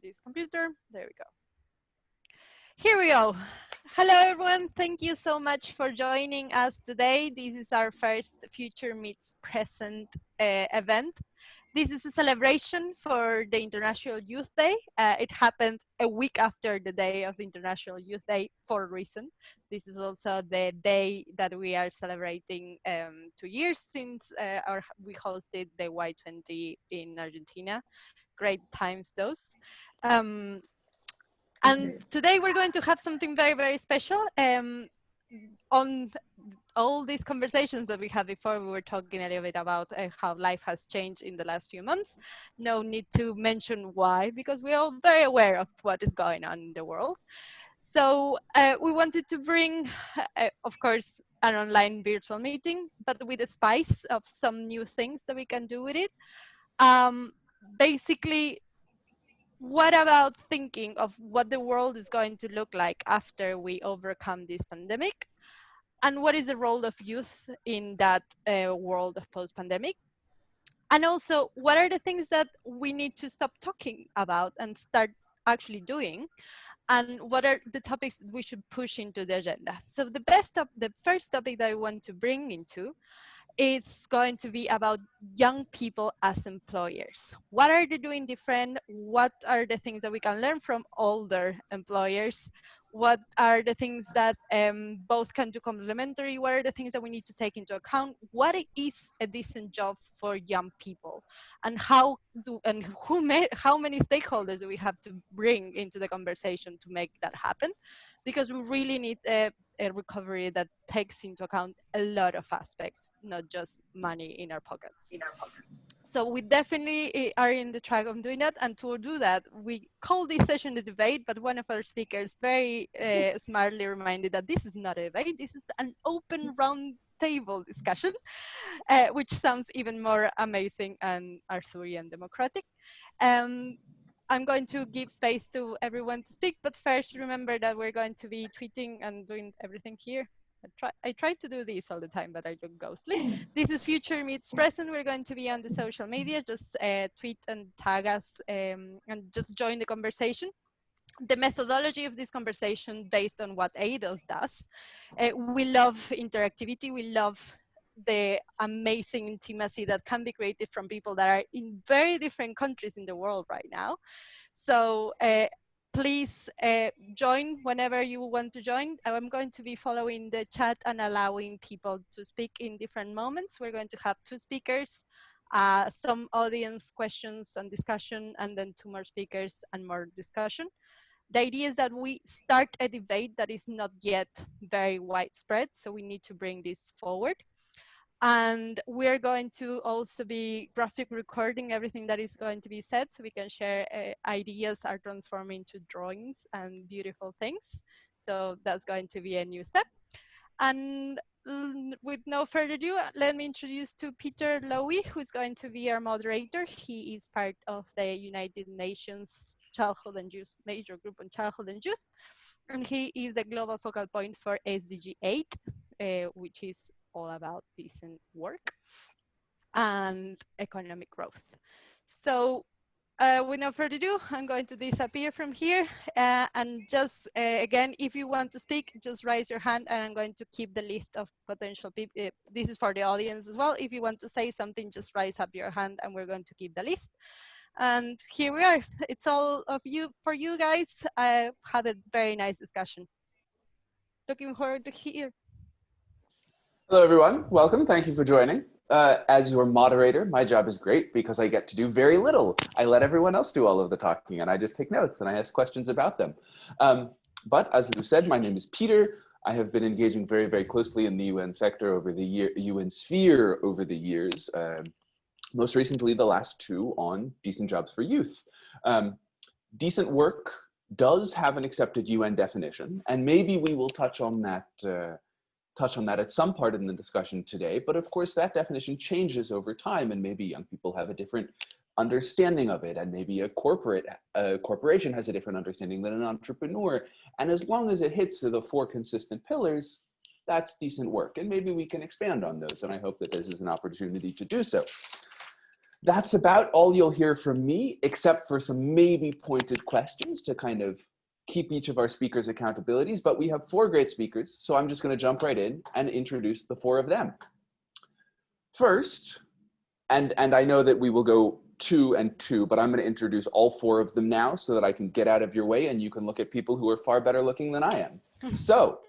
this computer. There we go. Here we go. Hello, everyone. Thank you so much for joining us today. This is our first Future Meets Present event. This is a celebration for the International Youth Day. It happened a week after the day of the International Youth Day for a reason. This is also the day that we are celebrating 2 years since we hosted the Y20 in Argentina. Great times those. And today we're going to have something very, very special. On all these conversations that we had before, we were talking a little bit about how life has changed in the last few months. No need to mention why, because we're all very aware of what is going on in the world. So we wanted to bring, of course, an online virtual meeting, but with a spice of some new things that we can do with it. Basically, what about thinking of what the world is going to look like after we overcome this pandemic? And what is the role of youth in that world of post-pandemic? And also, what are the things that we need to stop talking about and start actually doing? And what are the topics that we should push into the agenda? So the first topic that I want to bring into, it's going to be about young people as employers. What are they doing different? What are the things that we can learn from older employers? What are the things that both can do complementary? What are the things that we need to take into account? What is a decent job for young people? And how many stakeholders do we have to bring into the conversation to make that happen? Because we really need a recovery that takes into account a lot of aspects, not just money in our pockets. So we definitely are in the track of doing that. And to do that, we call this session a debate, but one of our speakers very smartly reminded that this is not a debate, this is an open round table discussion, which sounds even more amazing and Arthurian democratic. I'm going to give space to everyone to speak, but first remember that we're going to be tweeting and doing everything here. I try to do this all the time, but I look ghostly. This is Future Meets Present. We're going to be on the social media. Just tweet and tag us and just join the conversation. The methodology of this conversation based on what ADOS does. We love interactivity. We love the amazing intimacy that can be created from people that are in very different countries in the world right now. So please join whenever you want to join. I'm going to be following the chat and allowing people to speak in different moments. We're going to have 2 speakers, some audience questions and discussion, and then 2 more speakers and more discussion. The idea is that we start a debate that is not yet very widespread, so we need to bring this forward. And we're going to also be graphic recording everything that is going to be said, so we can share ideas are transformed into drawings and beautiful things. So that's going to be a new step. And with no further ado, let me introduce to Peter Lowy, who's going to be our moderator. He is part of the United Nations Childhood and Youth Major Group on Childhood and Youth. And he is the global focal point for SDG 8, which is all about decent work and economic growth. So with no further ado, I'm going to disappear from here. And just, again, if you want to speak, just raise your hand and I'm going to keep the list of potential people. This is for the audience as well. If you want to say something, just raise up your hand and we're going to keep the list. And here we are. It's all of you for you guys. I had a very nice discussion. Looking forward to hear. Hello, everyone. Welcome. Thank you for joining. As your moderator, my job is great because I get to do very little. I let everyone else do all of the talking and I just take notes and I ask questions about them. But as Lou said, my name is Peter. I have been engaging very, very closely in the UN sector over the UN sphere over the years. Most recently, the last 2 on decent jobs for youth. Decent work does have an accepted UN definition, and maybe we will touch on that at some part in the discussion today, but of course that definition changes over time and maybe young people have a different understanding of it and maybe a corporation has a different understanding than an entrepreneur. And as long as it hits the 4 consistent pillars, that's decent work. And maybe we can expand on those and I hope that this is an opportunity to do so. That's about all you'll hear from me, except for some maybe pointed questions to kind of keep each of our speakers' accountabilities. But we have four great speakers, so I'm just going to jump right in and introduce the four of them. First, and I know that we will go two and two, but I'm going to introduce all four of them now so that I can get out of your way and you can look at people who are far better looking than I am. So,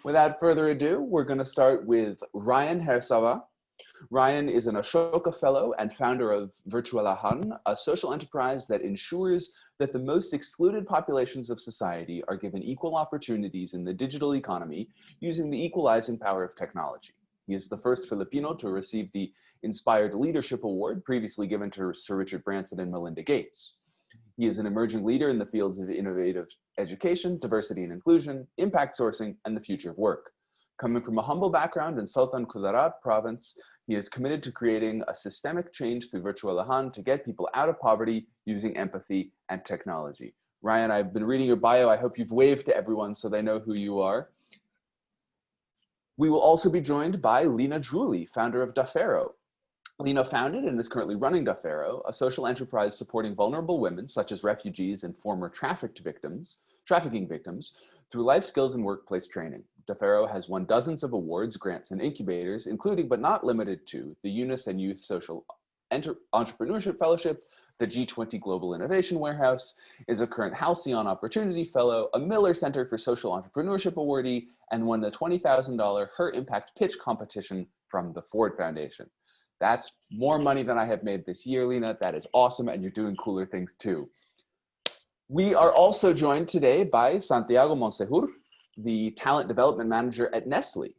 without further ado, we're going to start with Ryan Hersava. Ryan is an Ashoka Fellow and founder of Virtualahan, a social enterprise that ensures that the most excluded populations of society are given equal opportunities in the digital economy using the equalizing power of technology. He is the first Filipino to receive the Inspired Leadership Award, previously given to Sir Richard Branson and Melinda Gates. He is an emerging leader in the fields of innovative education, diversity and inclusion, impact sourcing, and the future of work. Coming from a humble background in Sultan Kudarat province, he is committed to creating a systemic change through Virtualahan to get people out of poverty using empathy and technology. Ryan, I've been reading your bio. I hope you've waved to everyone so they know who you are. We will also be joined by Lena Drulli, founder of Dafero. Lena founded and is currently running Dafero, a social enterprise supporting vulnerable women, such as refugees and former trafficking victims, through life skills and workplace training. Dafero has won dozens of awards, grants, and incubators, including but not limited to the Eunice and Youth Social Entrepreneurship Fellowship, the G20 Global Innovation Warehouse, is a current Halcyon Opportunity Fellow, a Miller Center for Social Entrepreneurship awardee, and won the $20,000 Her Impact Pitch competition from the Ford Foundation. That's more money than I have made this year, Lena. That is awesome, and you're doing cooler things too. We are also joined today by Santiago Monsejur, the talent development manager at Nestle,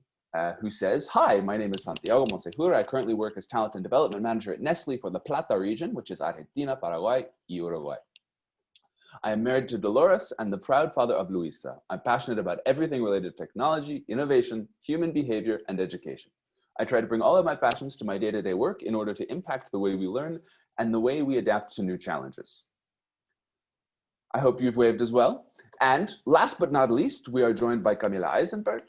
who says, "Hi, my name is Santiago Monsejur. I currently work as talent and development manager at Nestle for the Plata region, which is Argentina, Paraguay, and Uruguay. I am married to Dolores and the proud father of Luisa. I'm passionate about everything related to technology, innovation, human behavior, and education. I try to bring all of my passions to my day-to-day work in order to impact the way we learn and the way we adapt to new challenges." I hope you've waved as well. And last but not least, we are joined by Camila Eisenberg.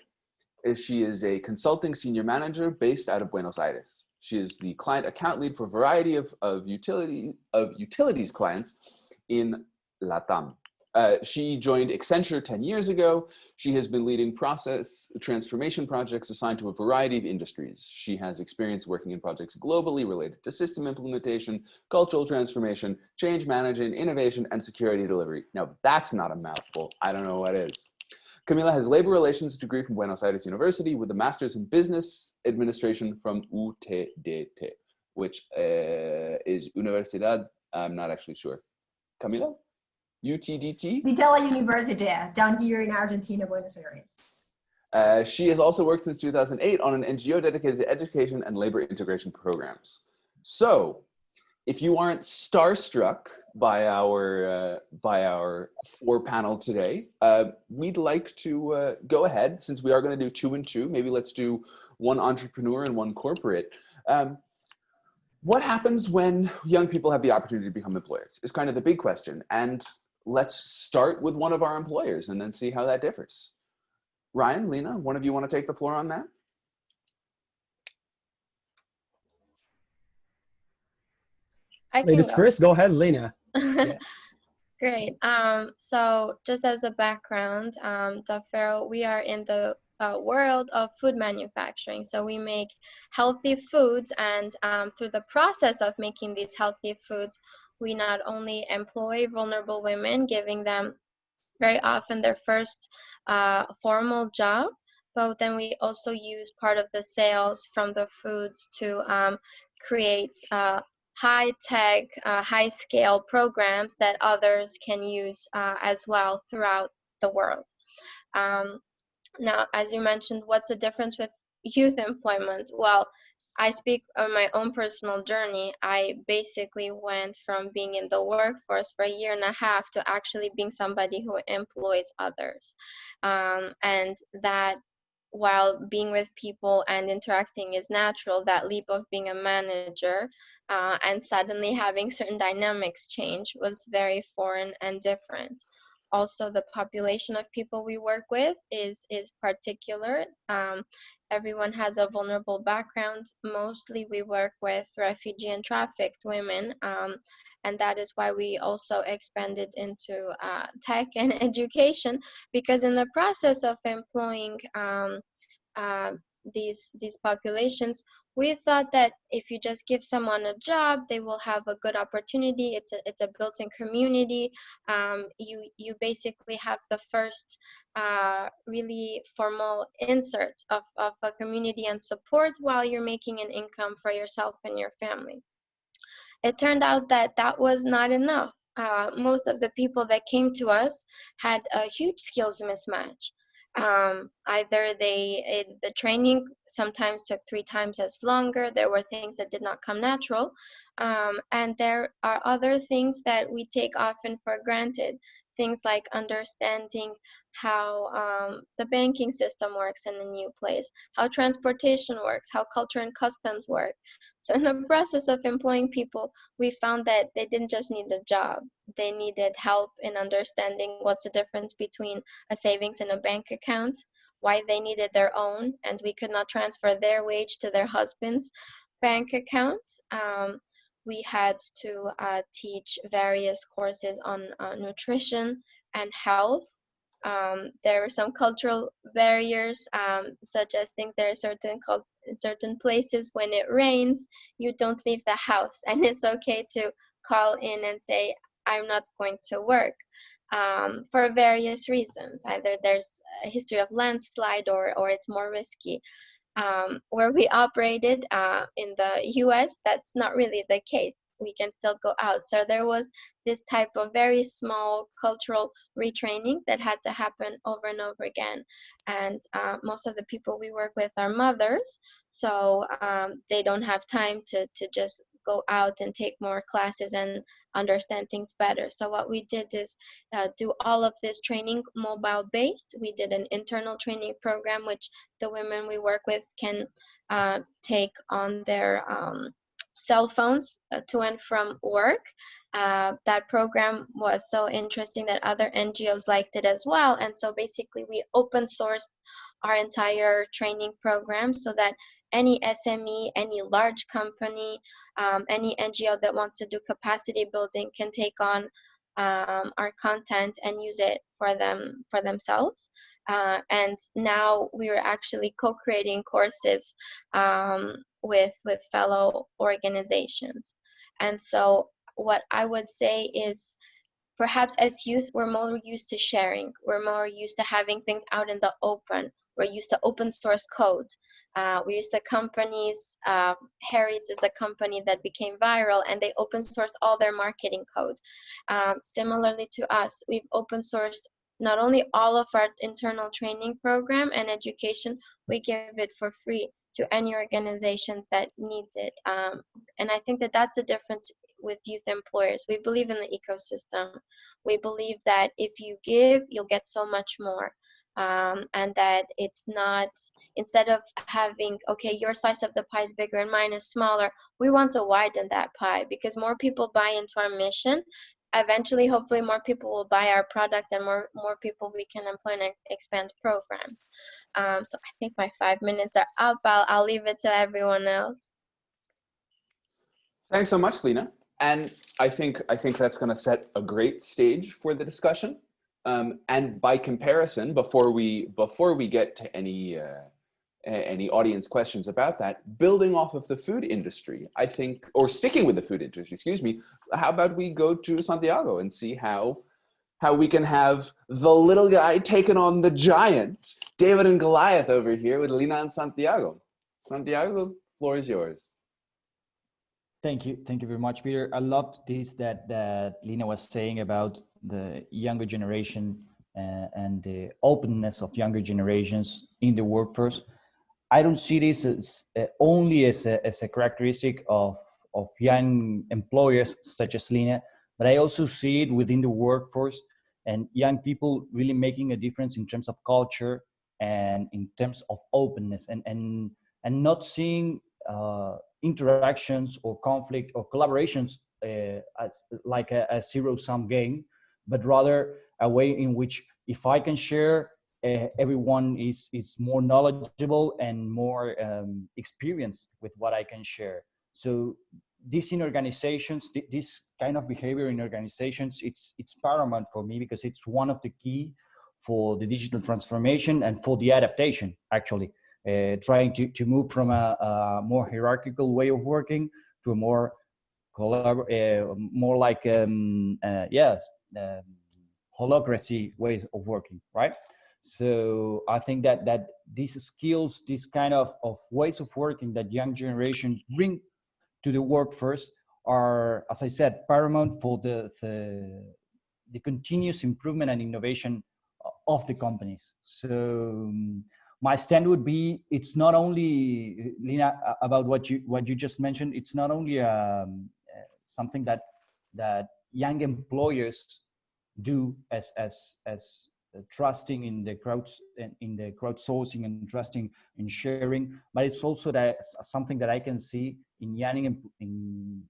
She is a consulting senior manager based out of Buenos Aires. She is the client account lead for a variety of utilities clients in LATAM. She joined Accenture 10 years ago. She has been leading process transformation projects assigned to a variety of industries. She has experience working in projects globally related to system implementation, cultural transformation, change management, innovation, and security delivery. Now, that's not a mouthful. I don't know what is. Camila has labor relations degree from Buenos Aires University with a master's in business administration from UTDT, which is Universidad, I'm not actually sure. Camila? UTDT? The Della Universidad, down here in Argentina, Buenos Aires. She has also worked since 2008 on an NGO dedicated to education and labor integration programs. So, if you aren't starstruck by our four panel today, we'd like to go ahead, since we are going to do 2 and 2. Maybe let's do one entrepreneur and one corporate. What happens when young people have the opportunity to become employers is kind of the big question. And let's start with one of our employers and then see how that differs. Ryan, Lena, one of you want to take the floor on that? Ladies first, go ahead, Lena. Yeah. Great. So just as a background, Dafero, we are in the world of food manufacturing. So we make healthy foods, and through the process of making these healthy foods, we not only employ vulnerable women, giving them very often their first formal job, but then we also use part of the sales from the foods to create high-tech, high-scale programs that others can use as well throughout the world. Now, as you mentioned, what's the difference with youth employment? Well, I speak on my own personal journey. I basically went from being in the workforce for 1.5 years to actually being somebody who employs others. And that while being with people and interacting is natural, that leap of being a manager and suddenly having certain dynamics change was very foreign and different. Also, the population of people we work with is particular. Everyone has a vulnerable background. Mostly we work with refugee and trafficked women, and that is why we also expanded into tech and education, because in the process of employing uh, these populations, we thought that if you just give someone a job, they will have a good opportunity. It's a built-in community. You basically have the first really formal inserts of a community and support while you're making an income for yourself and your family. It turned out that that was not enough. Most of the people that came to us had a huge skills mismatch. Either the training sometimes took 3 times as longer. There were things that did not come natural, and there are other things that we take often for granted. Things like understanding how the banking system works in a new place, how transportation works, how culture and customs work. So in the process of employing people, we found that they didn't just need a job. They needed help in understanding what's the difference between a savings and a bank account, why they needed their own, and we could not transfer their wage to their husband's bank account. We had to teach various courses on nutrition and health. There were some cultural barriers, such as think there are in certain places when it rains, you don't leave the house, and it's okay to call in and say, I'm not going to work, for various reasons. Either there's a history of landslide or it's more risky. Where we operated in the US, that's not really the case. We can still go out. So there was this type of very small cultural retraining that had to happen over and over again. And most of the people we work with are mothers, so they don't have time to just go out and take more classes and understand things better. So what we did is do all of this training mobile based. We did an internal training program, which the women we work with can take on their cell phones to and from work. That program was so interesting that other NGOs liked it as well. And so basically we open sourced our entire training program so that any SME, any large company, any NGO that wants to do capacity building can take on our content and use it for themselves. And now we are actually co-creating courses with fellow organizations. And so what I would say is, perhaps as youth, we're more used to sharing. We're more used to having things out in the open. We're used to open source code. We're used to companies. Harry's is a company that became viral, and they open sourced all their marketing code. Similarly to us, we've open sourced not only all of our internal training program and education, we give it for free to any organization that needs it. And I think that that's the difference with youth employers. We believe in the ecosystem. We believe that if you give, you'll get so much more. And that it's not, instead of having, okay, your slice of the pie is bigger and mine is smaller, we want to widen that pie, because more people buy into our mission. Eventually, hopefully, more people will buy our product, and more people we can employ and expand programs. So I think my 5 minutes are up. I'll leave it to everyone else. Thanks so much, Lena. And I think that's going to set a great stage for the discussion. And by comparison, before we get to any audience questions about that, building off of the food industry, I think, or sticking with the food industry, excuse me, how about we go to Santiago and see how we can have the little guy taking on the giant, David and Goliath over here with Lina and Santiago. Santiago, floor is yours. Thank you very much, Peter. I loved this that Lina was saying about the younger generation and the openness of younger generations in the workforce. I don't see this as only as a characteristic of young employers such as Lina, but I also see it within the workforce and young people really making a difference in terms of culture and in terms of openness and not seeing interactions or conflict or collaborations as like a zero-sum game, but rather a way in which if I can share, everyone is more knowledgeable and more experienced with what I can share. So this in organizations, this kind of behavior in organizations, it's paramount for me, because it's one of the key for the digital transformation and for the adaptation, actually. Trying to move from a more hierarchical way of working to a more more like yes, holacracy ways of working, right? So I think that these skills, these kind of ways of working that young generation bring to the workforce are, as I said, paramount for the continuous improvement and innovation of the companies. So my stand would be, it's not only, Lina, about what you just mentioned. It's not only something that young employers do as trusting in the crowdsourcing and trusting in sharing, but it's also that something that I can see in young in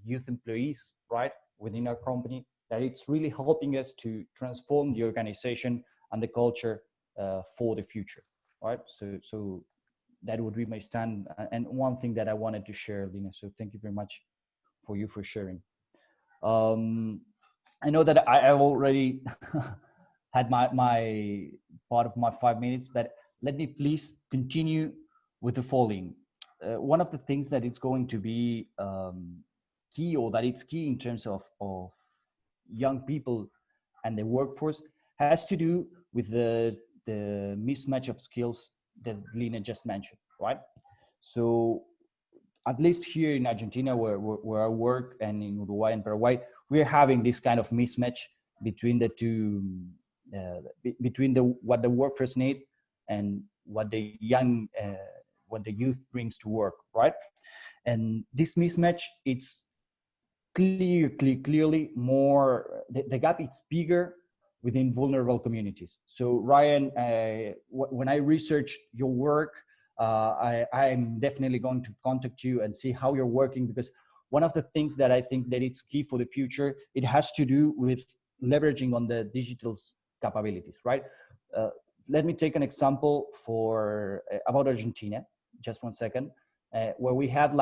youth employees, right, within our company, that it's really helping us to transform the organization and the culture for the future, right? So that would be my stand, and one thing that I wanted to share, Lina. So thank you very much for sharing. I know that I've already had my part of my 5 minutes, but let me please continue with the following. One of the things that it's going to be key, or that it's key in terms of young people and the workforce, has to do with the mismatch of skills that Lina just mentioned, right? So at least here in Argentina, where I work, and in Uruguay and Paraguay, we're having this kind of mismatch between the two, between what the workforce need and what the what the youth brings to work, right? And this mismatch, it's clearly more, the gap is bigger within vulnerable communities. So Ryan, when I research your work, I'm definitely going to contact you and see how you're working, because one of the things that I think that it's key for the future, it has to do with leveraging on the digital capabilities, right? Let me take an example for about Argentina, just 1 second, where we have,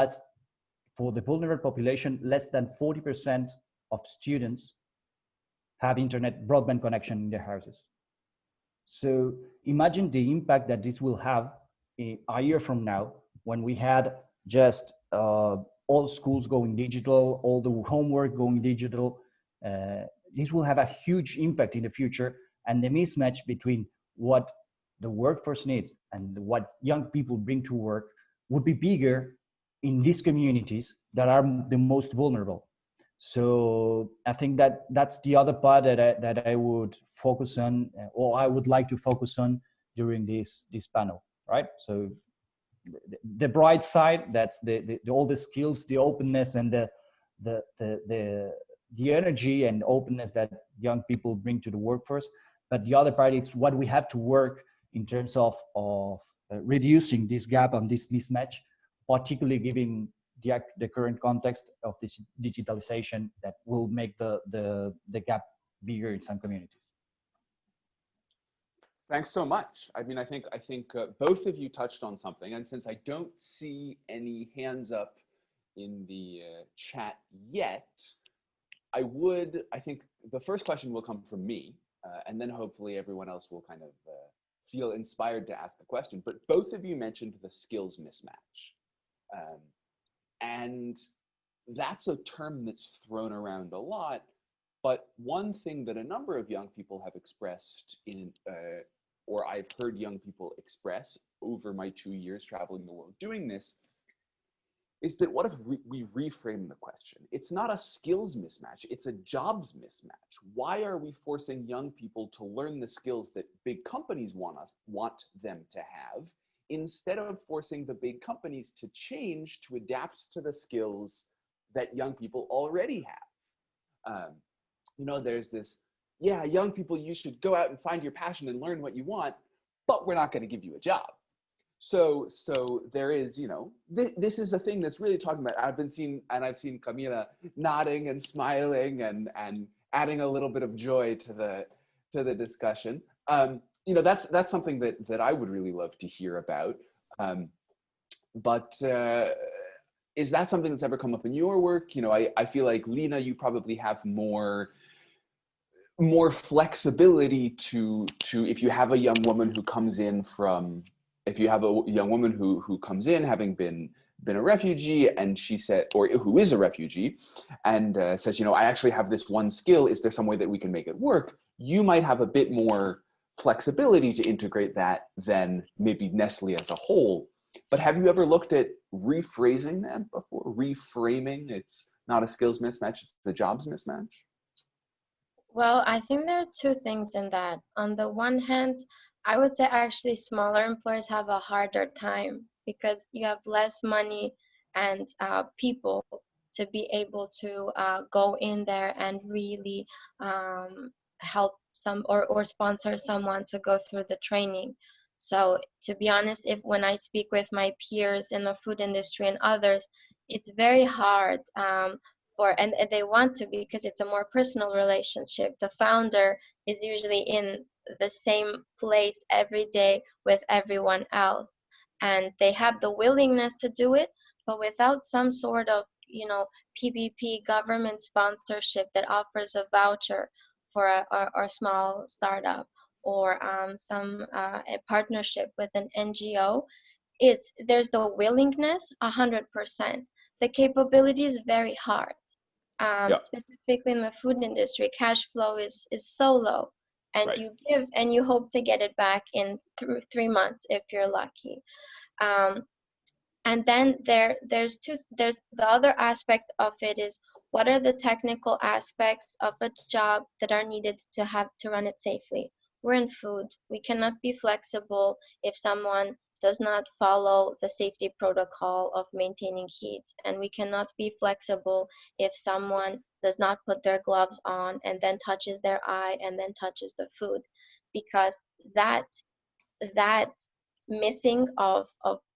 for the vulnerable population, less than 40% of students have internet broadband connection in their houses. So imagine the impact that this will have a year from now, when we had just all schools going digital, all the homework going digital. This will have a huge impact in the future, and the mismatch between what the workforce needs and what young people bring to work would be bigger in these communities that are the most vulnerable. So I think that that's the other part that I would focus on, or I would like to focus on during this panel, right? So the bright side, that's all the skills, the openness, and the energy and openness that young people bring to the workforce. But the other part, it's what we have to work in terms of reducing this gap and this mismatch, particularly given the current context of this digitalization that will make the gap bigger in some communities. Thanks so much. I mean, I think both of you touched on something, and since I don't see any hands up in the chat yet, I think the first question will come from me, and then hopefully everyone else will kind of feel inspired to ask the question. But both of you mentioned the skills mismatch. And that's a term that's thrown around a lot. But one thing that a number of young people have expressed or I've heard young people express over my 2 years traveling the world doing this, is that what if we reframe the question? It's not a skills mismatch, it's a jobs mismatch. Why are we forcing young people to learn the skills that big companies want them to have, instead of forcing the big companies to change to adapt to the skills that young people already have? There's this, yeah, young people, you should go out and find your passion and learn what you want, but we're not going to give you a job. So there is, this is a thing that's really talking about. I've seen Camila nodding and smiling and adding a little bit of joy to the discussion. You know, that's something that I would really love to hear about. But is that something that's ever come up in your work? You know, I feel like, Lena, you probably have more flexibility to if you have a young woman who comes in from, if you have a young woman who comes in having been a refugee, and she said, or who is a refugee, and says, you know, I actually have this one skill, is there some way that we can make it work? You might have a bit more flexibility to integrate that than maybe Nestle as a whole. But have you ever looked at rephrasing that before? Reframing, it's not a skills mismatch, it's a jobs mismatch? Well, I think there are two things in that. On the one hand, I would say actually smaller employers have a harder time because you have less money and people to be able to go in there and really help some or sponsor someone to go through the training. So to be honest, if when I speak with my peers in the food industry and others, it's very hard. And they want to because it's a more personal relationship. The founder is usually in the same place every day with everyone else, and they have the willingness to do it, but without some sort of, you know, PPP government sponsorship that offers a voucher for a small startup, or some a partnership with an NGO. There's the willingness 100%. The capability is very hard. Yeah. Specifically in the food industry, cash flow is so low, and Right. you give and you hope to get it back in 3 months if you're lucky. Um, and then there's the other aspect of it is, what are the technical aspects of a job that are needed to have to run it safely? We're in food. We cannot be flexible if someone does not follow the safety protocol of maintaining heat, and we cannot be flexible if someone does not put their gloves on and then touches their eye and then touches the food, because that missing of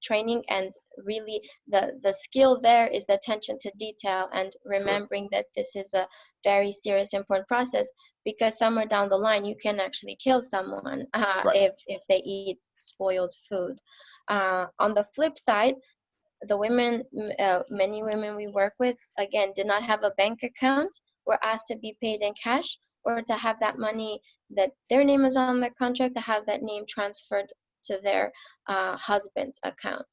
training, and really the skill there is the attention to detail and remembering that this is a very serious, important process, because somewhere down the line you can actually kill someone Right. if they eat spoiled food. On the flip side, the women, many women we work with, again, did not have a bank account, were asked to be paid in cash, or to have that money that their name is on the contract, to have that name transferred to their husband's account.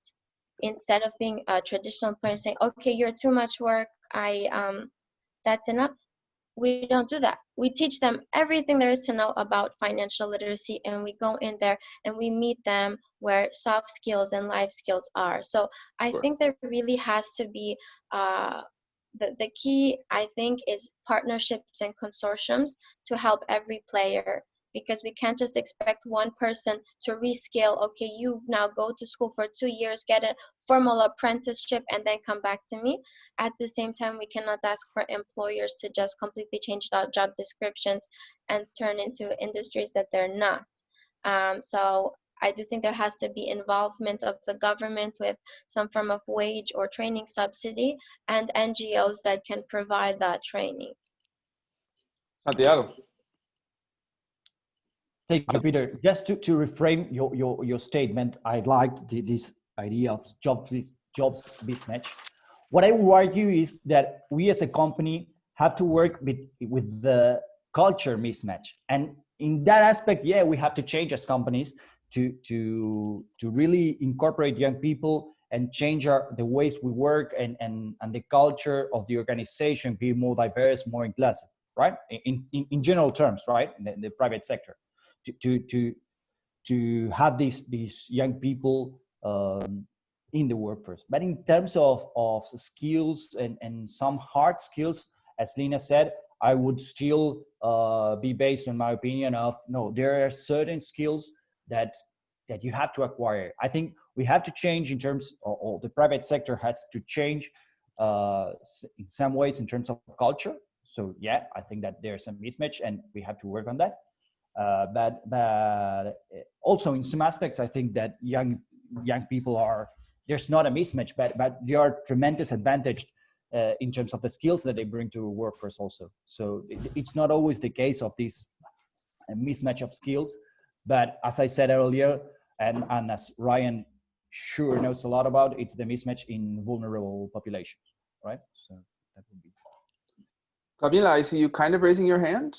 Instead of being a traditional employer saying, okay, you're too much work, that's enough. We don't do that. We teach them everything there is to know about financial literacy, and we go in there and we meet them where soft skills and life skills are. So I Sure. think there really has to be the key, I think, is partnerships and consortiums to help every player, because we can't just expect one person to rescale. Okay, you now go to school for 2 years, get a formal apprenticeship, and then come back to me. At the same time, we cannot ask for employers to just completely change the job descriptions and turn into industries that they're not. So I do think there has to be involvement of the government with some form of wage or training subsidy, and NGOs that can provide that training. Santiago. Thank you, Peter. Just to reframe your statement, I liked this idea of jobs mismatch. What I would argue is that we as a company have to work with the culture mismatch. And in that aspect, yeah, we have to change as companies to really incorporate young people and change the ways we work, and the culture of the organization be more diverse, more inclusive, right? In general terms, right? In the private sector. To have these young people in the workforce. But in terms of skills and some hard skills, as Lena said, I would still be based on my opinion of, no, there are certain skills that you have to acquire. I think we have to change in terms, or the private sector has to change in some ways in terms of culture. So yeah, I think that there's a mismatch and we have to work on that. But also in some aspects, I think that young people there's not a mismatch, but they are tremendous advantaged in terms of the skills that they bring to a workforce also. So it's not always the case of this mismatch of skills, but as I said earlier, and as Ryan sure knows a lot about, it's the mismatch in vulnerable populations, right? So that would be. Camila, I see you kind of raising your hand.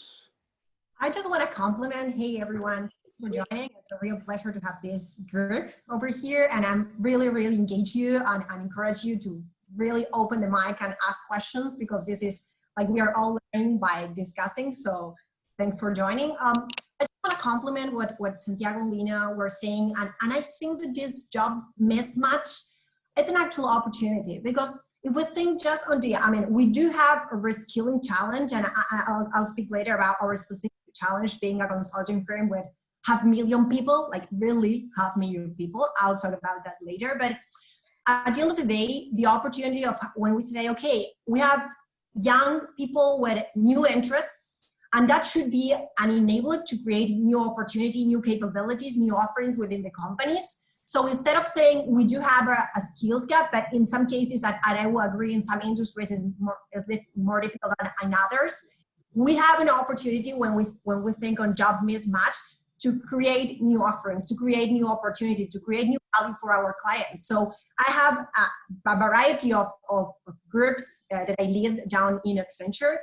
I just want to compliment, hey everyone, for joining. It's a real pleasure to have this group over here, and I'm really engage you and encourage you to really open the mic and ask questions, because this is like we are all learning by discussing. So thanks for joining. I just want to compliment what Santiago and Lina were saying, and I think that this job mismatch, it's an actual opportunity, because if we think just on the, I mean, we do have a reskilling challenge, and I'll speak later about our specific challenge being a consulting firm with 500,000 people, like really 500,000 people. I'll talk about that later. But at the end of the day, the opportunity of when we say, okay, we have young people with new interests, and that should be an enabler to create new opportunity, new capabilities, new offerings within the companies. So instead of saying we do have a skills gap, but in some cases, and I will agree, in some industries is more difficult than in others, we have an opportunity when we think on job mismatch to create new offerings, to create new opportunity, to create new value for our clients. So I have a variety of groups that I lead down in Accenture.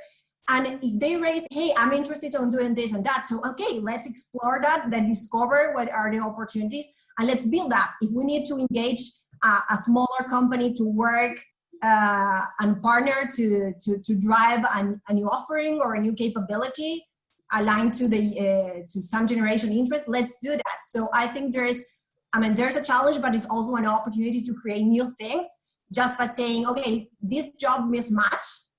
And if they raise, hey, I'm interested in doing this and that. So, okay, let's explore that, then discover what are the opportunities, and let's build up. If we need to engage a smaller company to work and partner to drive a new offering or a new capability aligned to the to some generation interest, let's do that. So I think there's a challenge, but it's also an opportunity to create new things just by saying, okay, this job mismatch,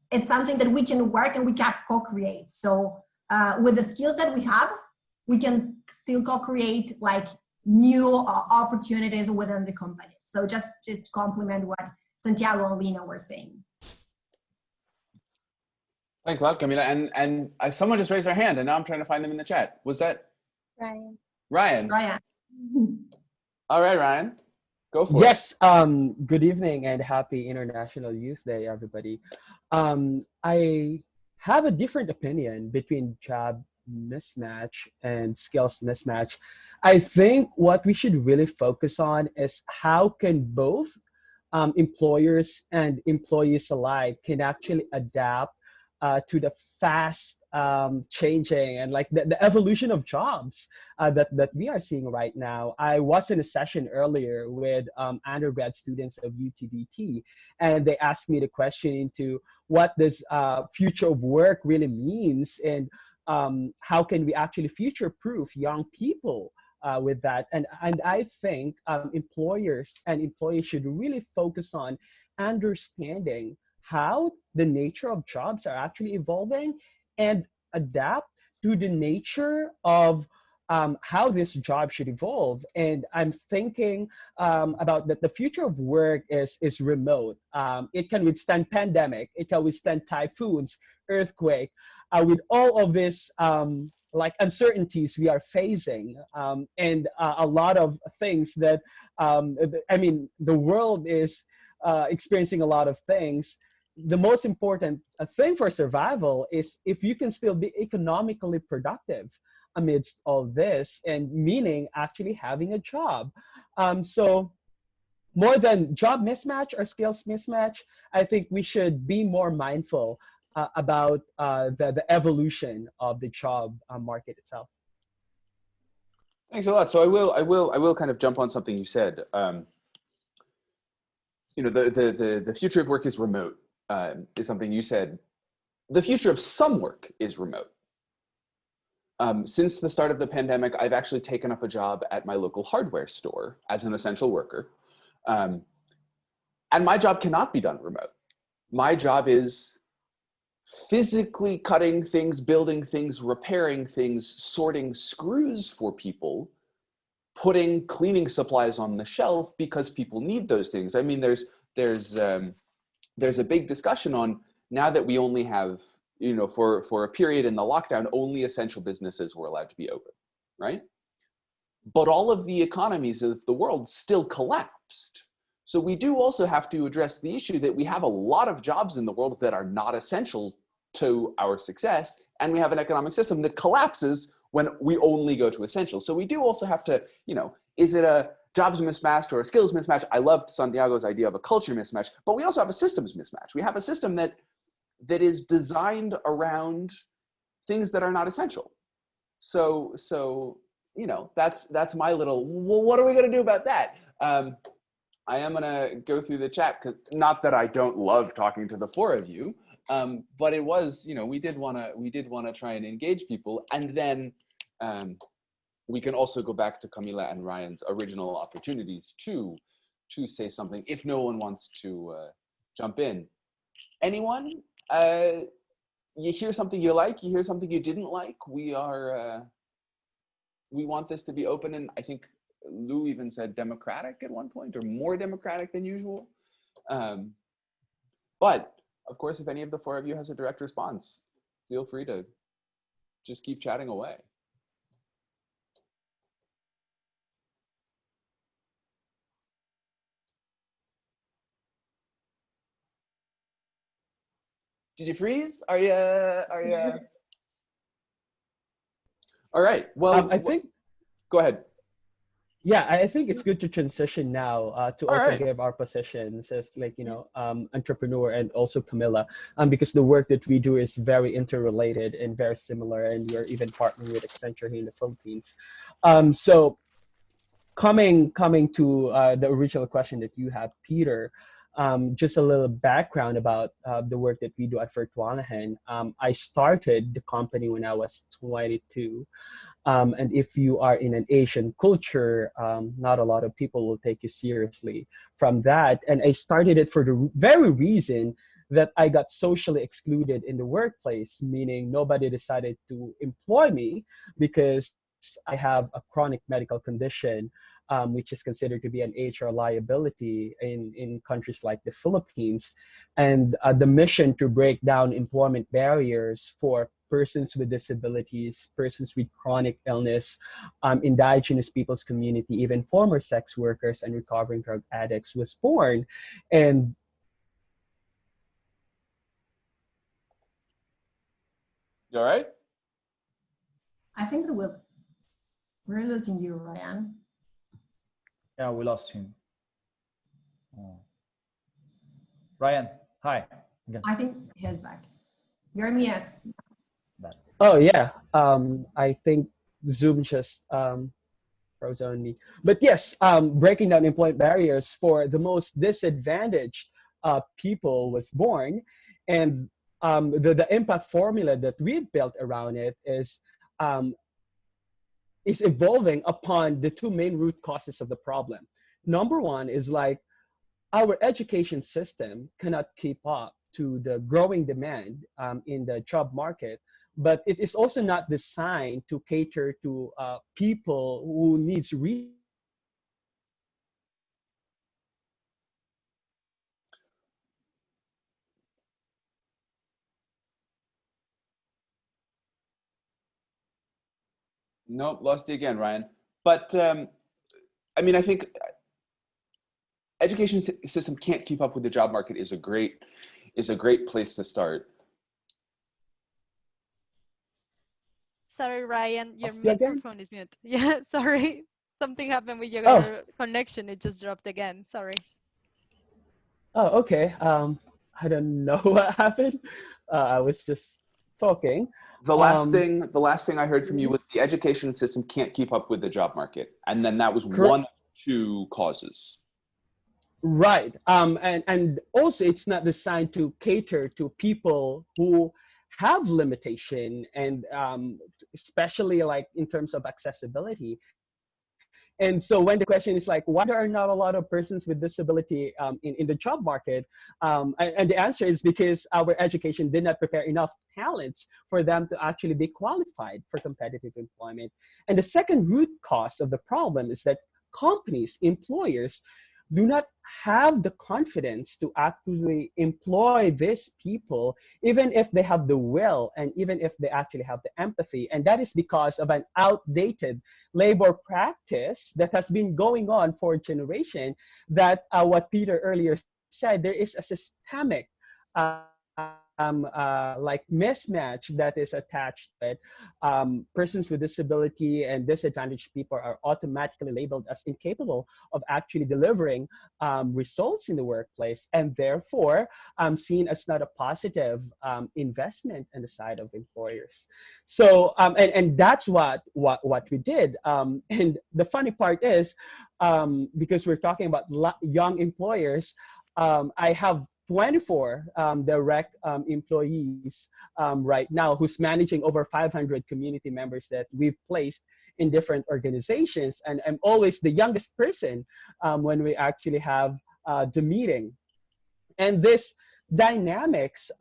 it's something that we can work and we can co-create. So with the skills that we have, we can still co-create like new opportunities within the company. So just to complement what Santiago and Lina were saying. Thanks a lot, Camila. And someone just raised their hand, and now I'm trying to find them in the chat. Was that Ryan? Ryan. Ryan. All right, Ryan, go for it. Yes, good evening and happy International Youth Day, everybody. I have a different opinion between job mismatch and skills mismatch. I think what we should really focus on is how can both employers and employees alike can actually adapt to the fast changing and like the evolution of jobs that we are seeing right now. I was in a session earlier with undergrad students of UTDT, and they asked me the question into what does future of work really means, and how can we actually future-proof young people with that. And I think employers and employees should really focus on understanding how the nature of jobs are actually evolving and adapt to the nature of how this job should evolve. And I'm thinking about that the future of work is remote. It can withstand pandemic, it can withstand typhoons, earthquake, with all of this like uncertainties we are facing, and a lot of things that I mean the world is experiencing a lot of things. The most important thing for survival is if you can still be economically productive amidst all this, and meaning actually having a job. So more than job mismatch or skills mismatch, I think we should be more mindful about the evolution of the job market itself. Thanks a lot. So I will kind of jump on something you said. You know, the future of work is remote. Is something you said. The future of some work is remote. Since the start of the pandemic, I've actually taken up a job at my local hardware store as an essential worker. And my job cannot be done remote. My job is physically cutting things, building things, repairing things, sorting screws for people, putting cleaning supplies on the shelf because people need those things. I mean, there's a big discussion on now that we only have, you know, for a period in the lockdown, only essential businesses were allowed to be open, right? But all of the economies of the world still collapsed. So we do also have to address the issue that we have a lot of jobs in the world that are not essential to our success, and we have an economic system that collapses when we only go to essential. So we do also have to, is it a jobs mismatch or a skills mismatch? I loved Santiago's idea of a culture mismatch, but we also have a systems mismatch. We have a system that is designed around things that are not essential. So that's my little, well, what are we going to do about that? I am going to go through the chat, because not that I don't love talking to the four of you, but it was, we did want to try and engage people. And then we can also go back to Camila and Ryan's original opportunities to say something if no one wants to jump in. Anyone? You hear something you like, you hear something you didn't like. We want this to be open, and I think Lou even said democratic at one point, or more democratic than usual. But of course, if any of the four of you has a direct response, feel free to just keep chatting away. Did you freeze? Are you? All right. Well, I think. Go ahead. Yeah, I think it's good to transition now to also right. give our positions as entrepreneur, and also Camilla, because the work that we do is very interrelated and very similar, and we're even partnering with Accenture here in the Philippines. So coming to the original question that you have, Peter, just a little background about the work that we do at Virtualahan. I started the company when I was 22. And if you are in an Asian culture, not a lot of people will take you seriously from that. And I started it for the very reason that I got socially excluded in the workplace, meaning nobody decided to employ me because I have a chronic medical condition, which is considered to be an HR liability in countries like the Philippines. And the mission to break down employment barriers for persons with disabilities, persons with chronic illness, indigenous peoples community, even former sex workers and recovering drug addicts was born. And You all right? I think we're losing you, Ryan. Yeah, we lost him. Oh. Ryan, hi. Again. I think he's back. You're mute. Oh yeah, I think Zoom just froze on me. But yes, breaking down employment barriers for the most disadvantaged people was born, and the impact formula that we built around it um, is evolving upon the two main root causes of the problem. Number one is like our education system cannot keep up to the growing demand in the job market, but it is also not designed to cater to people who needs Nope, lost you again, Ryan. But I mean, I think education system can't keep up with the job market is a great place to start. Sorry, Ryan, your Lost you again? microphone is mute. Yeah, sorry. Something happened with your Oh. connection. It just dropped again. Sorry. Oh, okay. I don't know what happened. I was just talking. The last thing I heard from you Mhm. was the education system can't keep up with the job market, and then that was Correct. one of two causes. Right. And also it's not designed to cater to people who have limitation, and especially like in terms of accessibility. And so when the question is like, why there are not a lot of persons with disability in the job market? And the answer is because our education did not prepare enough talents for them to actually be qualified for competitive employment. And the second root cause of the problem is that companies, employers, do not have the confidence to actually employ these people, even if they have the will and even if they actually have the empathy. And that is because of an outdated labor practice that has been going on for a generation, that what Peter earlier said, there is a systemic like mismatch that is attached to it. Persons with disability and disadvantaged people are automatically labeled as incapable of actually delivering results in the workplace, and therefore seen as not a positive investment on the side of employers. So and that's what we did. And the funny part is, because we're talking about young employers, I have 24 direct employees right now, who's managing over 500 community members that we've placed in different organizations. And I'm always the youngest person when we actually have the meeting. And this dynamics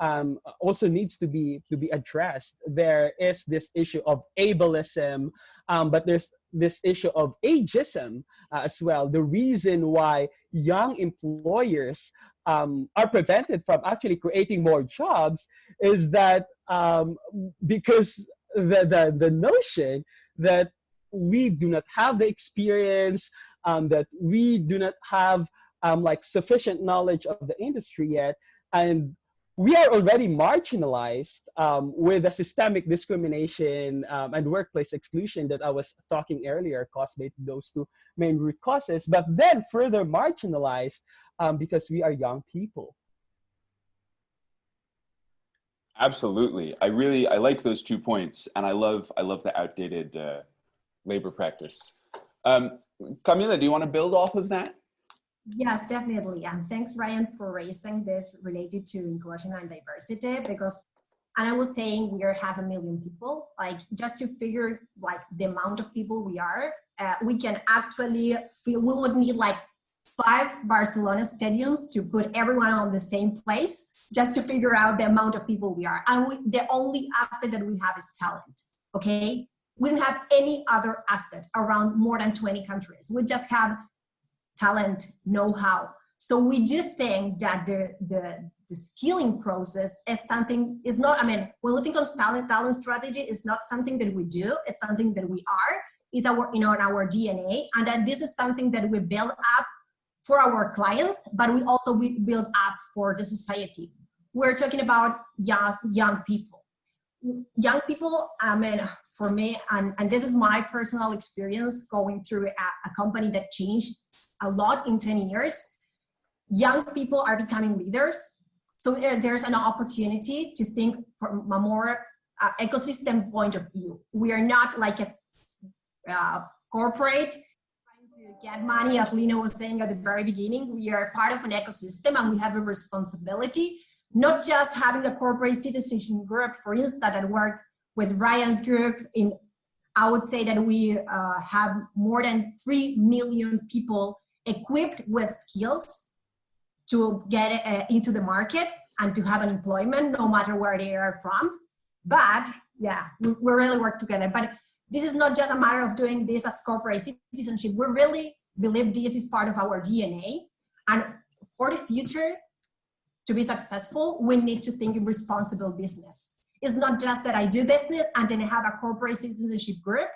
also needs to be addressed. There is this issue of ableism, but there's this issue of ageism as well. The reason why young employers are prevented from actually creating more jobs is that because the notion that we do not have the experience, that we do not have like sufficient knowledge of the industry yet, and we are already marginalized with the systemic discrimination and workplace exclusion that I was talking earlier, caused by those two main root causes, but then further marginalized because we are young people. Absolutely. I like those 2 points, and I love the outdated labor practice. Camila, do you want to build off of that? Yes, definitely. And thanks, Ryan, for raising this related to inclusion and diversity, because, and I was saying we are 500,000 people, like just to figure like the amount of people we are, we can actually feel, we would need like 5 Barcelona stadiums to put everyone on the same place, just to figure out the amount of people we are. And the only asset that we have is talent, okay? We don't have any other asset around more than 20 countries. We just have talent, know-how. So we do think that the skilling process is something, is not, I mean, when we think of talent strategy, it's not something that we do, it's something that we are, is our, you know, in our DNA, and that this is something that we build up for our clients, but we build up for the society. We're talking about young people. Young people, I mean, for me, and this is my personal experience going through a company that changed a lot in 10 years, young people are becoming leaders. So there's an opportunity to think from a more ecosystem point of view. We are not like a corporate trying to get money, as Lina was saying at the very beginning. We are part of an ecosystem, and we have a responsibility, not just having a corporate citizenship group, for instance, that work with Ryan's group. I would say that we have more than 3 million people equipped with skills to get into the market and to have an employment, no matter where they are from. But yeah, we really work together. But this is not just a matter of doing this as corporate citizenship. We really believe this is part of our DNA. And for the future, to be successful, we need to think in responsible business. It's not just that I do business and then I have a corporate citizenship group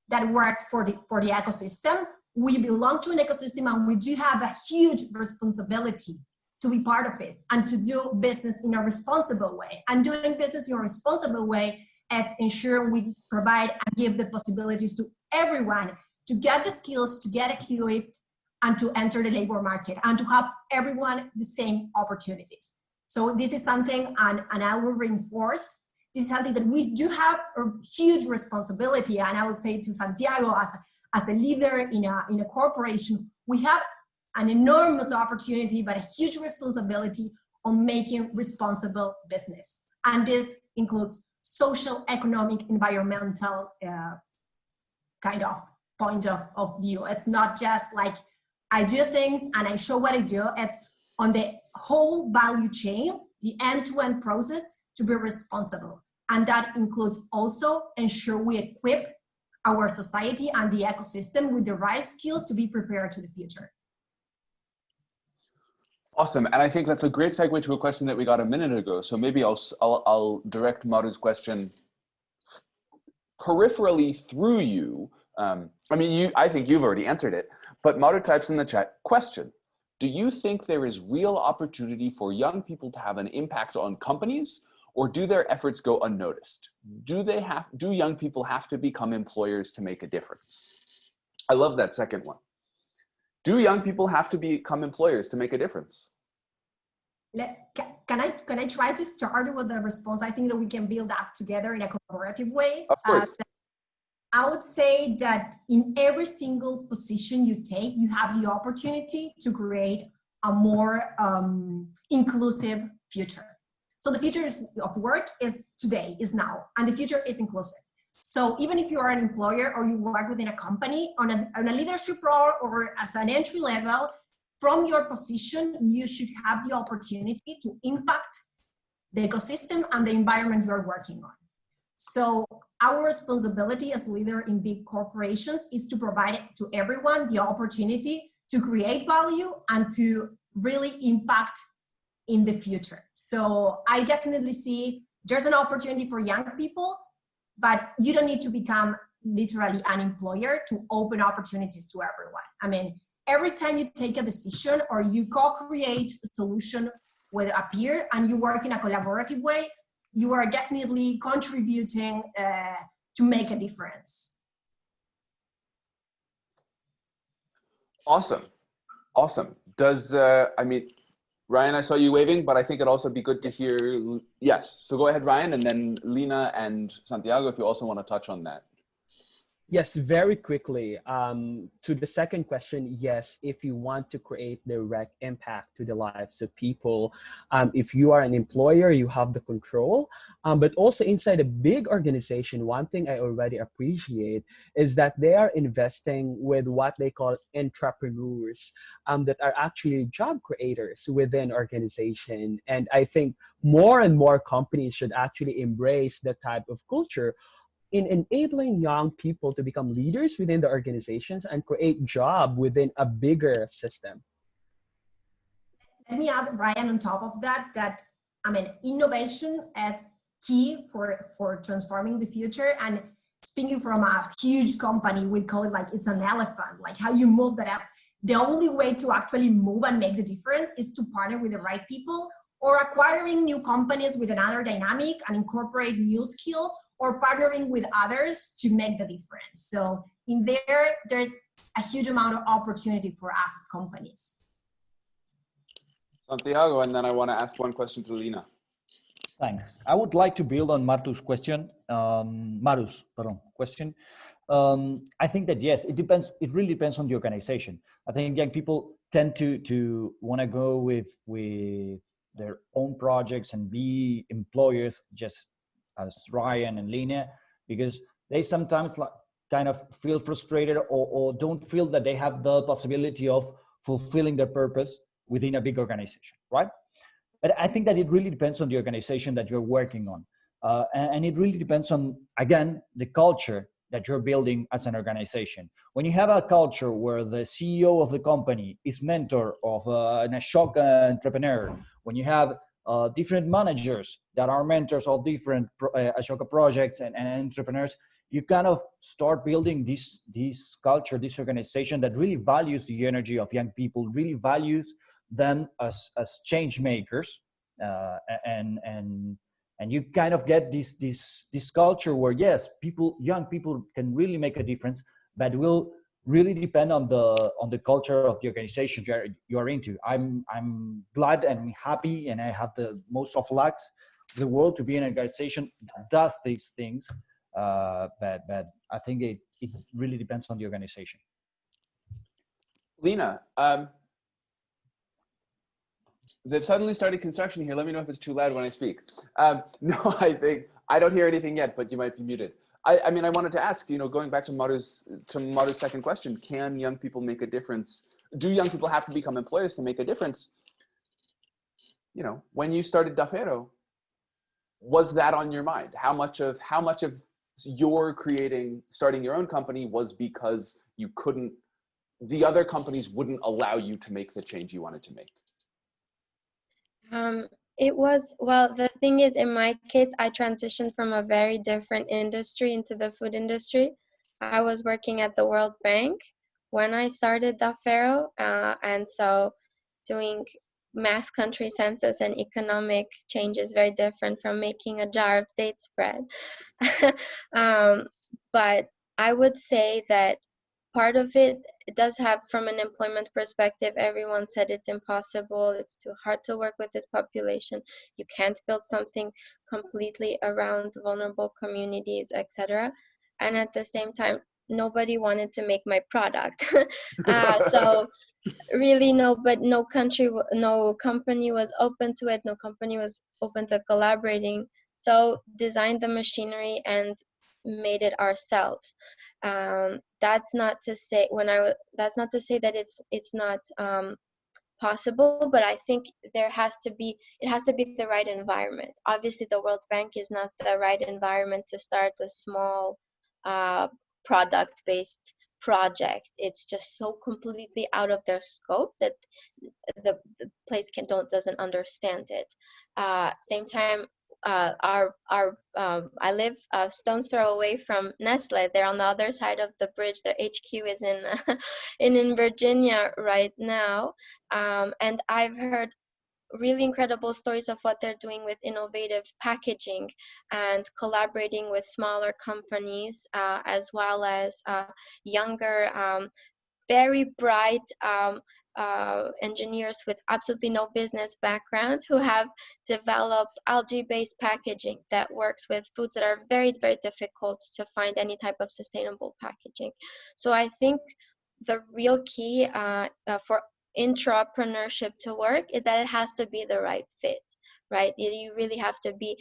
that works for the ecosystem. We belong to an ecosystem, and we do have a huge responsibility to be part of it and to do business in a responsible way. And doing business in a responsible way, it's ensure we provide and give the possibilities to everyone to get the skills, to get equipped, and to enter the labor market, and to have everyone the same opportunities. So this is something, and I will reinforce, this is something that we do have a huge responsibility. And I would say to Santiago, as a leader in a corporation, we have an enormous opportunity, but a huge responsibility on making responsible business. And this includes social, economic, environmental kind of point of view. It's not just like I do things and I show what I do. It's on the whole value chain, the end-to-end process, to be responsible. And that includes also ensure we equip our society and the ecosystem with the right skills to be prepared to the future. Awesome, and I think that's a great segue to a question that we got a minute ago. So maybe I'll direct Maru's question peripherally through you. I mean, I think you've already answered it, but Maru types in the chat, question: do you think there is real opportunity for young people to have an impact on companies, or do their efforts go unnoticed? Do young people have to become employers to make a difference? I love that second one. Do young people have to become employers to make a difference? Can I try to start with the response? I think that we can build up together in a collaborative way. Of course. I would say that in every single position you take, you have the opportunity to create a more inclusive future. So the future of work is today, is now, and the future is inclusive. So even if you are an employer or you work within a company on a leadership role or as an entry level, from your position, you should have the opportunity to impact the ecosystem and the environment you're working on. So our responsibility as leader in big corporations is to provide to everyone the opportunity to create value and to really impact in the future. So I definitely see there's an opportunity for young people, but you don't need to become literally an employer to open opportunities to everyone. I mean, every time you take a decision or you co-create a solution with a peer and you work in a collaborative way, you are definitely contributing to make a difference. Awesome. Awesome. I mean, Ryan, I saw you waving, but I think it'd also be good to hear, yes. So go ahead, Ryan, and then Lina and Santiago, if you also want to touch on that. Yes, very quickly. To the second question, yes, if you want to create direct impact to the lives of people, if you are an employer, you have the control. But also inside a big organization, one thing I already appreciate is that they are investing with what they call entrepreneurs that are actually job creators within organization. And I think more and more companies should actually embrace that type of culture in enabling young people to become leaders within the organizations and create job within a bigger system. Let me add, Ryan, on top of that, I mean, innovation is key for transforming the future. And speaking from a huge company, we call it like it's an elephant, like how you move that up. The only way to actually move and make the difference is to partner with the right people, or acquiring new companies with another dynamic and incorporate new skills, or partnering with others to make the difference. So in there's a huge amount of opportunity for us as companies. Santiago, and then I want to ask one question to Lina. Thanks. I would like to build on Maru's question. I think that yes, it depends. It really depends on the organization. I think young people tend to want to go with their own projects and be employers, just as Ryan and Lina, because they sometimes kind of feel frustrated or don't feel that they have the possibility of fulfilling their purpose within a big organization, right? But I think that it really depends on the organization that you're working on. And it really depends on, again, the culture that you're building as an organization. When you have a culture where the CEO of the company is mentor of an Ashoka entrepreneur, when you have different managers that are mentors of different Ashoka projects and entrepreneurs, you kind of start building this culture, this organization that really values the energy of young people, really values them as change makers, and you kind of get this culture where yes, young people can really make a difference, but will really depend on the culture of the organization you are into. I'm glad and happy, and I have the most of luck in the world to be in an organization that does these things. But I think it really depends on the organization. Lina, they've suddenly started construction here. Let me know if it's too loud when I speak. No, I think I don't hear anything yet, but you might be muted. I mean, I wanted to ask, going back to Maru's second question, can young people make a difference? Do young people have to become employers to make a difference? When you started Dafero, was that on your mind? How much of your starting your own company was because the other companies wouldn't allow you to make the change you wanted to make? It was, well, the thing is, in my case, I transitioned from a very different industry into the food industry. I was working at the World Bank when I started Dafero, and so doing mass country census and economic change is very different from making a jar of date spread. um, but I would say that part of it does have, from an employment perspective, everyone said it's impossible, it's too hard to work with this population, you can't build something completely around vulnerable communities, etc. And at the same time, nobody wanted to make my product. So really, no country, no company was open to it, no company was open to collaborating, so designed the machinery and made it ourselves. That's not to say, that's not to say that it's not possible, but I think it has to be the right environment. Obviously the World Bank is not the right environment to start a small uh, product based project. It's just so completely out of their scope that the place doesn't understand it. Same time, I live a stone's throw away from Nestle. They're on the other side of the bridge. Their HQ is in in Virginia right now, and I've heard really incredible stories of what they're doing with innovative packaging and collaborating with smaller companies, as well as younger, very bright engineers with absolutely no business background who have developed algae-based packaging that works with foods that are very, very difficult to find any type of sustainable packaging. So I think the real key for intrapreneurship to work is that it has to be the right fit, right? You really have to be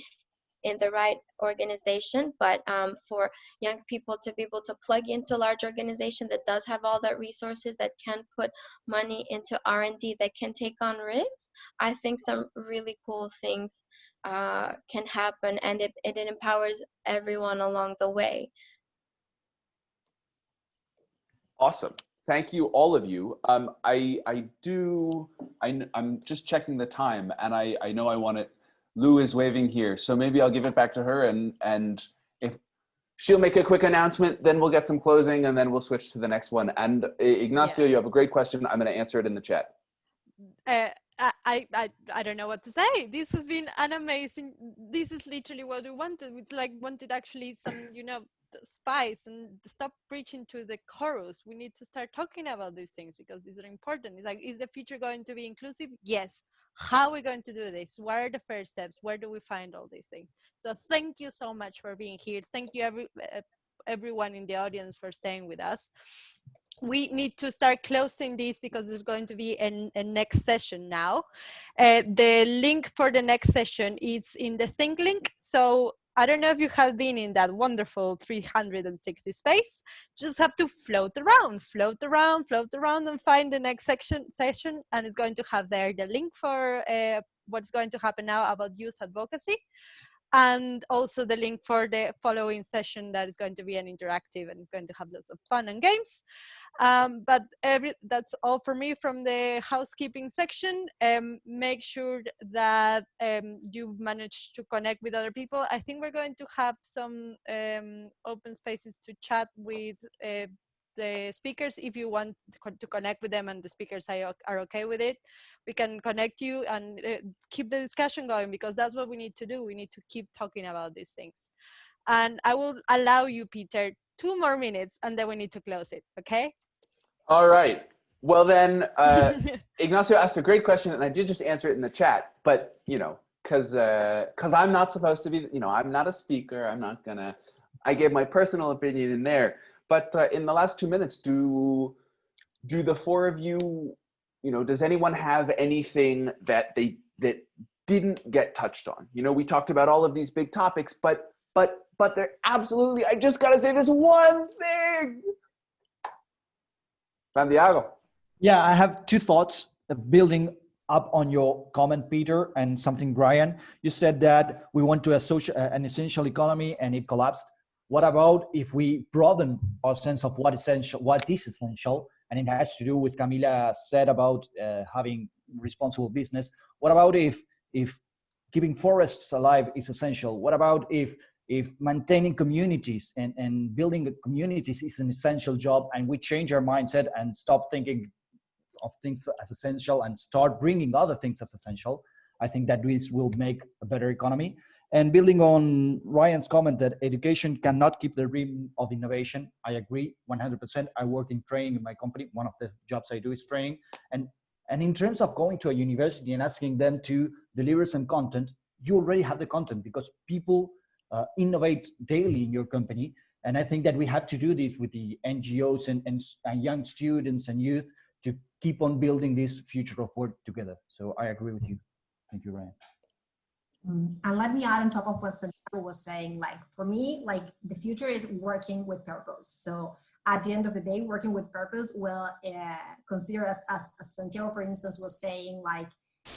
in the right organization, but for young people to be able to plug into a large organization that does have all the resources, that can put money into R&D, that can take on risks, I think some really cool things can happen, and it empowers everyone along the way. Awesome. Thank you, all of you. I'm just checking the time, and I know I want it. Lou is waving here, so maybe I'll give it back to her, and if she'll make a quick announcement, then we'll get some closing, and then we'll switch to the next one. And Ignacio, you have a great question. I'm going to answer it in the chat. I don't know what to say. This has been an amazing. This is literally what we wanted. It's like wanted actually some, spice, and stop preaching to the chorus. We need to start talking about these things because these are important. It's like, is the future going to be inclusive? Yes. How are we going to do this? What are the first steps? Where do we find all these things? So thank you so much for being here. Thank you everyone in the audience for staying with us. We need to start closing this because there's going to be a next session now. The link for the next session is in the Think link. So I don't know if you have been in that wonderful 360 space. Just have to float around and find the next session, and it's going to have there the link for what's going to happen now about youth advocacy, and also the link for the following session that is going to be an interactive and it's going to have lots of fun and games. But that's all for me from the housekeeping section. Make sure that you manage to connect with other people. I think we're going to have some open spaces to chat with the speakers. If you want to connect with them and the speakers are okay with it, we can connect you and keep the discussion going, because that's what we need to do. We need to keep talking about these things. And I will allow you, Peter, 2 more minutes, and then we need to close it, okay? All right. Well then, Ignacio asked a great question, and I did just answer it in the chat. But because I'm not supposed to be, I'm not a speaker. I'm not gonna. I gave my personal opinion in there. But in the last 2 minutes, do the 4 of you, does anyone have anything that didn't get touched on? We talked about all of these big topics, but they're absolutely. I just gotta say this one thing. Santiago. Yeah, I have 2 thoughts building up on your comment, Peter, and something, Brian. You said that we went to an essential economy and it collapsed. What about if we broaden our sense of what is essential? And it has to do with Camila said about having responsible business. What about if if keeping forests alive is essential? What about if maintaining communities and building communities is an essential job, and we change our mindset and stop thinking of things as essential and start bringing other things as essential? I think that this will make a better economy. And building on Ryan's comment that education cannot keep the rhythm of innovation, I agree 100%. I work in training in my company. One of the jobs I do is training. And in terms of going to a university and asking them to deliver some content, you already have the content because people innovate daily in your company. And I think that we have to do this with the NGOs and young students and youth to keep on building this future of work together. So I agree with you. Thank you, Ryan. And let me add on top of what Santiago was saying, like for me, like the future is working with purpose. So at the end of the day, working with purpose will consider as Santiago, for instance, was saying, like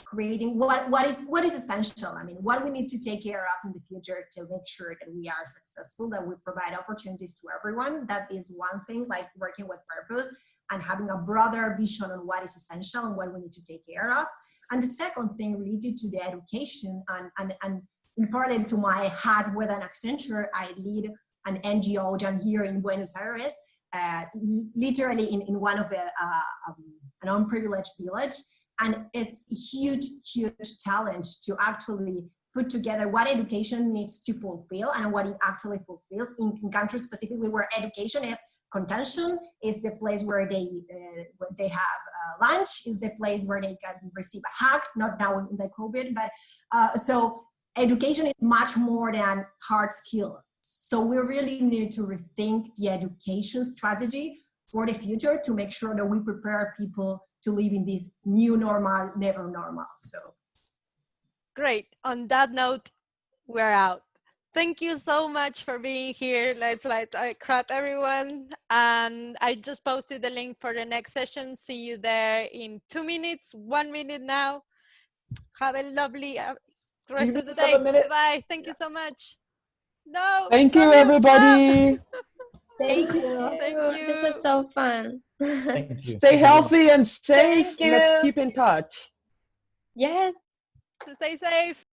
creating what is essential. I mean, what we need to take care of in the future to make sure that we are successful, that we provide opportunities to everyone. That is one thing, like working with purpose and having a broader vision on what is essential and what we need to take care of. And the second thing related to the education and important to my hat with an Accenture, I lead an NGO down here in Buenos Aires, literally in one of the an unprivileged village. And it's a huge, huge challenge to actually put together what education needs to fulfill and what it actually fulfills in countries specifically where education is contention, is the place where they have lunch, is the place where they can receive a hug, not now in the COVID, but so education is much more than hard skills. So we really need to rethink the education strategy for the future to make sure that we prepare people to live in this new normal, never normal. So Great. On that note, we're out. Thank you so much for being here. Let's clap everyone. And I just posted the link for the next session. See you there in 2 minutes, 1 minute now. Have a lovely rest of the day. Bye. Thank you so much. No. Thank you, don't mute. everybody. thank you. Thank you. This is so fun. Thank you. Stay healthy and safe. Thank you. Let's keep in touch. Yes. Stay safe.